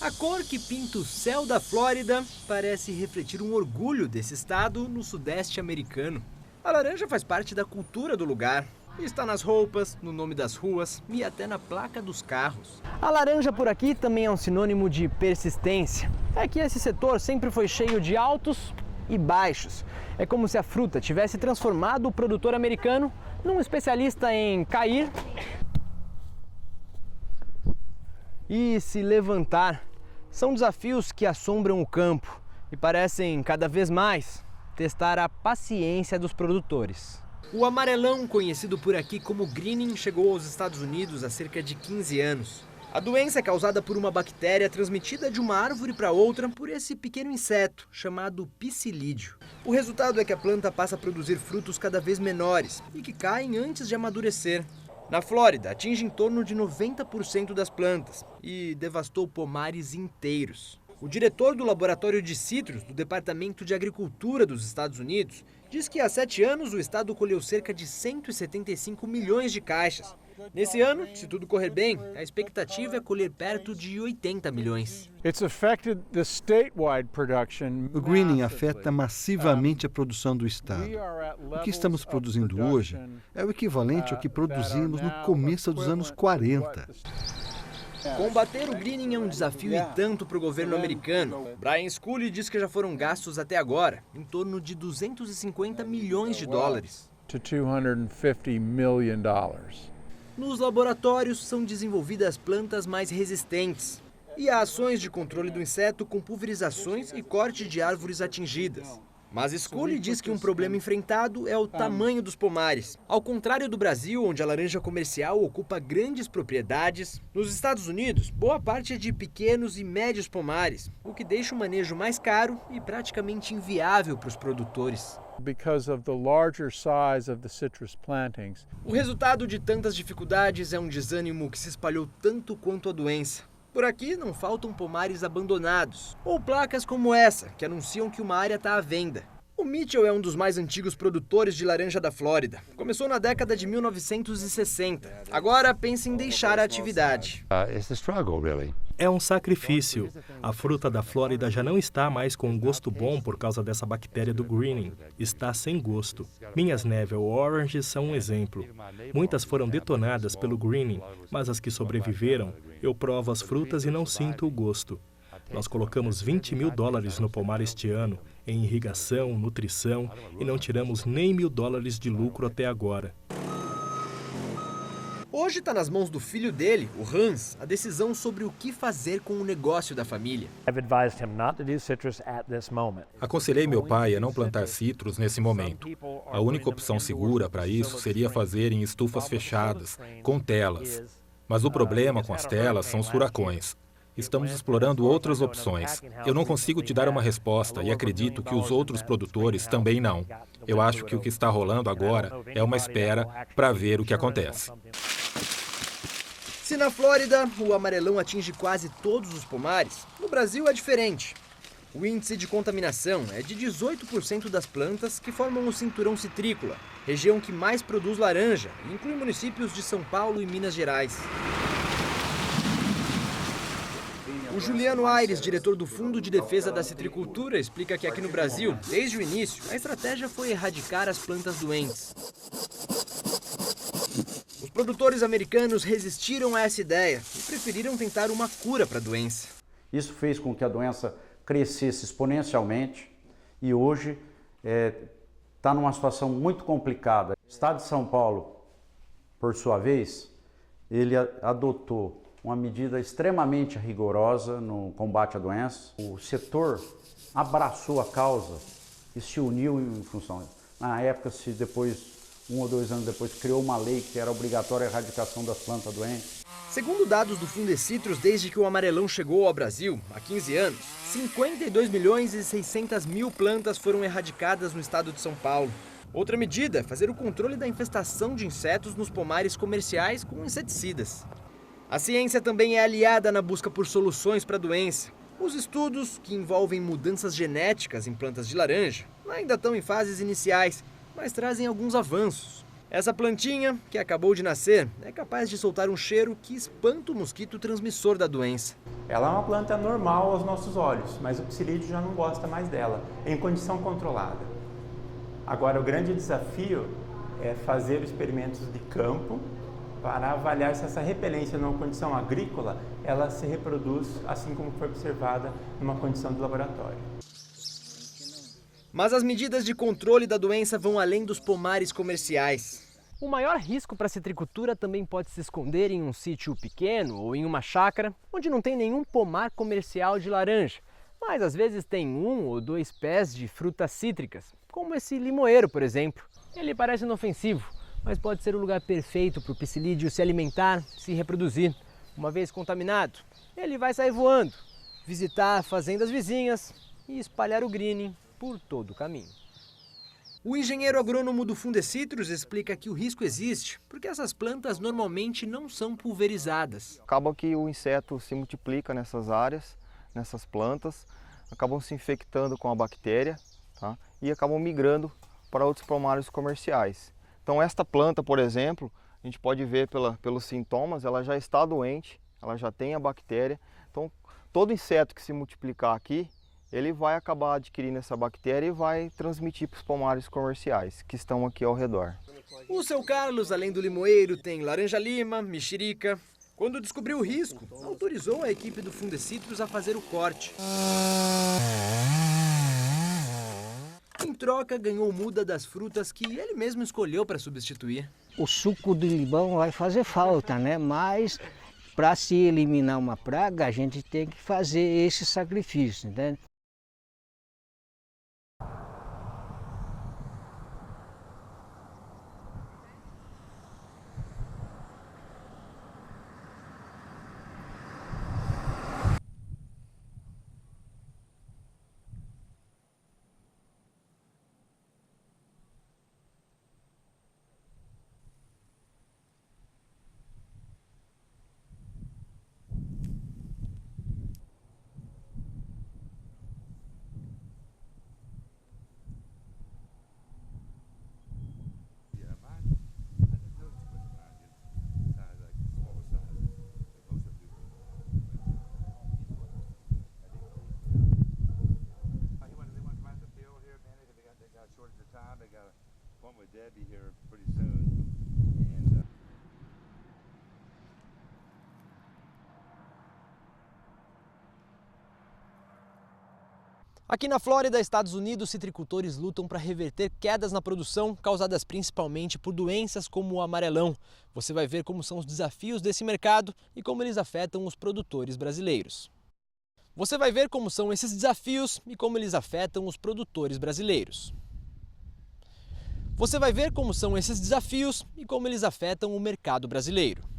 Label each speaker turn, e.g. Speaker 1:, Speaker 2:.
Speaker 1: A cor que pinta o céu da Flórida parece refletir um orgulho desse estado no sudeste americano. A laranja faz parte da cultura do lugar. Está nas roupas, no nome das ruas e até na placa dos carros. A laranja por aqui também é um sinônimo de persistência. É que esse setor sempre foi cheio de altos e baixos. É como se a fruta tivesse transformado o produtor americano num especialista em cair e se levantar. São desafios que assombram o campo e parecem cada vez mais testar a paciência dos produtores. O amarelão, conhecido por aqui como greening, chegou aos Estados Unidos há cerca de 15 anos. A doença é causada por uma bactéria transmitida de uma árvore para outra por esse pequeno inseto chamado psilídeo. O resultado é que a planta passa a produzir frutos cada vez menores e que caem antes de amadurecer. Na Flórida, atinge em torno de 90% das plantas e devastou pomares inteiros. O diretor do Laboratório de Citros do Departamento de Agricultura dos Estados Unidos diz que há 7 anos o estado colheu cerca de 175 milhões de caixas. Nesse ano, se tudo correr bem, a expectativa é colher perto de 80 milhões.
Speaker 2: O greening afeta massivamente a produção do estado. O que estamos produzindo hoje é o equivalente ao que produzimos no começo dos anos 40.
Speaker 1: Combater o greening é um desafio e tanto para o governo americano. Brian Scully diz que já foram gastos até agora em torno de 250 milhões de dólares. Nos laboratórios são desenvolvidas plantas mais resistentes e há ações de controle do inseto com pulverizações e corte de árvores atingidas. Mas Scully diz que um problema enfrentado é o tamanho dos pomares. Ao contrário do Brasil, onde a laranja comercial ocupa grandes propriedades, nos Estados Unidos, boa parte é de pequenos e médios pomares, o que deixa o manejo mais caro e praticamente inviável para os produtores. O resultado de tantas dificuldades é um desânimo que se espalhou tanto quanto a doença. Por aqui não faltam pomares abandonados, ou placas como essa, que anunciam que uma área está à venda. O Mitchell é um dos mais antigos produtores de laranja da Flórida. Começou na década de 1960. Agora pensa em deixar a atividade.
Speaker 3: É um sacrifício. A fruta da Flórida já não está mais com um gosto bom por causa dessa bactéria do greening. Está sem gosto. Minhas Neville Oranges são um exemplo. Muitas foram detonadas pelo greening, mas as que sobreviveram, eu provo as frutas e não sinto o gosto. Nós colocamos $20 mil no pomar este ano, em irrigação, nutrição, e não tiramos nem $1.000 de lucro até agora.
Speaker 1: Hoje está nas mãos do filho dele, o Hans, a decisão sobre o que fazer com o negócio da família.
Speaker 4: Aconselhei meu pai a não plantar citros nesse momento. A única opção segura para isso seria fazer em estufas fechadas, com telas. Mas o problema com as telas são os furacões. Estamos explorando outras opções. Eu não consigo te dar uma resposta e acredito que os outros produtores também não. Eu acho que o que está rolando agora é uma espera para ver o que acontece.
Speaker 1: Se na Flórida o amarelão atinge quase todos os pomares, no Brasil é diferente. O índice de contaminação é de 18% das plantas que formam o cinturão citrícola, região que mais produz laranja, e inclui municípios de São Paulo e Minas Gerais. O Juliano Aires, diretor do Fundo de Defesa da Citricultura, explica que aqui no Brasil, desde o início, a estratégia foi erradicar as plantas doentes. Os produtores americanos resistiram a essa ideia e preferiram tentar uma cura para a doença.
Speaker 5: Isso fez com que a doença crescesse exponencialmente e hoje está numa situação muito complicada. O Estado de São Paulo, por sua vez, ele adotou uma medida extremamente rigorosa no combate à doença. O setor abraçou a causa e se uniu em função. Na época, depois, 1 ou 2 anos depois, criou uma lei que era obrigatória a erradicação das plantas doentes.
Speaker 1: Segundo dados do Fundecitrus, desde que o amarelão chegou ao Brasil, há 15 anos, 52 milhões e 600 mil plantas foram erradicadas no estado de São Paulo. Outra medida é fazer o controle da infestação de insetos nos pomares comerciais com inseticidas. A ciência também é aliada na busca por soluções para a doença. Os estudos, que envolvem mudanças genéticas em plantas de laranja, ainda estão em fases iniciais, mas trazem alguns avanços. Essa plantinha, que acabou de nascer, é capaz de soltar um cheiro que espanta o mosquito transmissor da doença.
Speaker 6: Ela é uma planta normal aos nossos olhos, mas o psilídeo já não gosta mais dela, em condição controlada. Agora, o grande desafio é fazer experimentos de campo para avaliar se essa repelência numa condição agrícola, ela se reproduz assim como foi observada numa condição de laboratório.
Speaker 1: Mas as medidas de controle da doença vão além dos pomares comerciais. O maior risco para a citricultura também pode se esconder em um sítio pequeno ou em uma chácara, onde não tem nenhum pomar comercial de laranja, mas às vezes tem 1 ou 2 pés de frutas cítricas, como esse limoeiro, por exemplo. Ele parece inofensivo, mas pode ser o lugar perfeito para o psilídeo se alimentar, se reproduzir. Uma vez contaminado, ele vai sair voando, visitar fazendas vizinhas e espalhar o greening por todo o caminho. O engenheiro agrônomo do Fundecitrus explica que o risco existe porque essas plantas normalmente não são pulverizadas.
Speaker 7: Acaba que o inseto se multiplica nessas áreas, nessas plantas, acabam se infectando com a bactéria, tá? E acabam migrando para outros pomares comerciais. Então esta planta, por exemplo, a gente pode ver pelos sintomas, ela já está doente, ela já tem a bactéria. Então todo inseto que se multiplicar aqui, ele vai acabar adquirindo essa bactéria e vai transmitir para os pomares comerciais que estão aqui ao redor.
Speaker 1: O seu Carlos, além do limoeiro, tem laranja-lima, mexerica. Quando descobriu o risco, autorizou a equipe do Fundecitrus a fazer o corte. Em troca, ganhou muda das frutas que ele mesmo escolheu para substituir.
Speaker 8: O suco de limão vai fazer falta, né? Mas para se eliminar uma praga, a gente tem que fazer esse sacrifício, né?
Speaker 1: Aqui na Flórida, Estados Unidos, citricultores lutam para reverter quedas na produção causadas principalmente por doenças como o amarelão. Você vai ver como são os desafios desse mercado e como eles afetam os produtores brasileiros. Você vai ver como são esses desafios e como eles afetam os produtores brasileiros. Você vai ver como são esses desafios e como eles afetam o mercado brasileiro.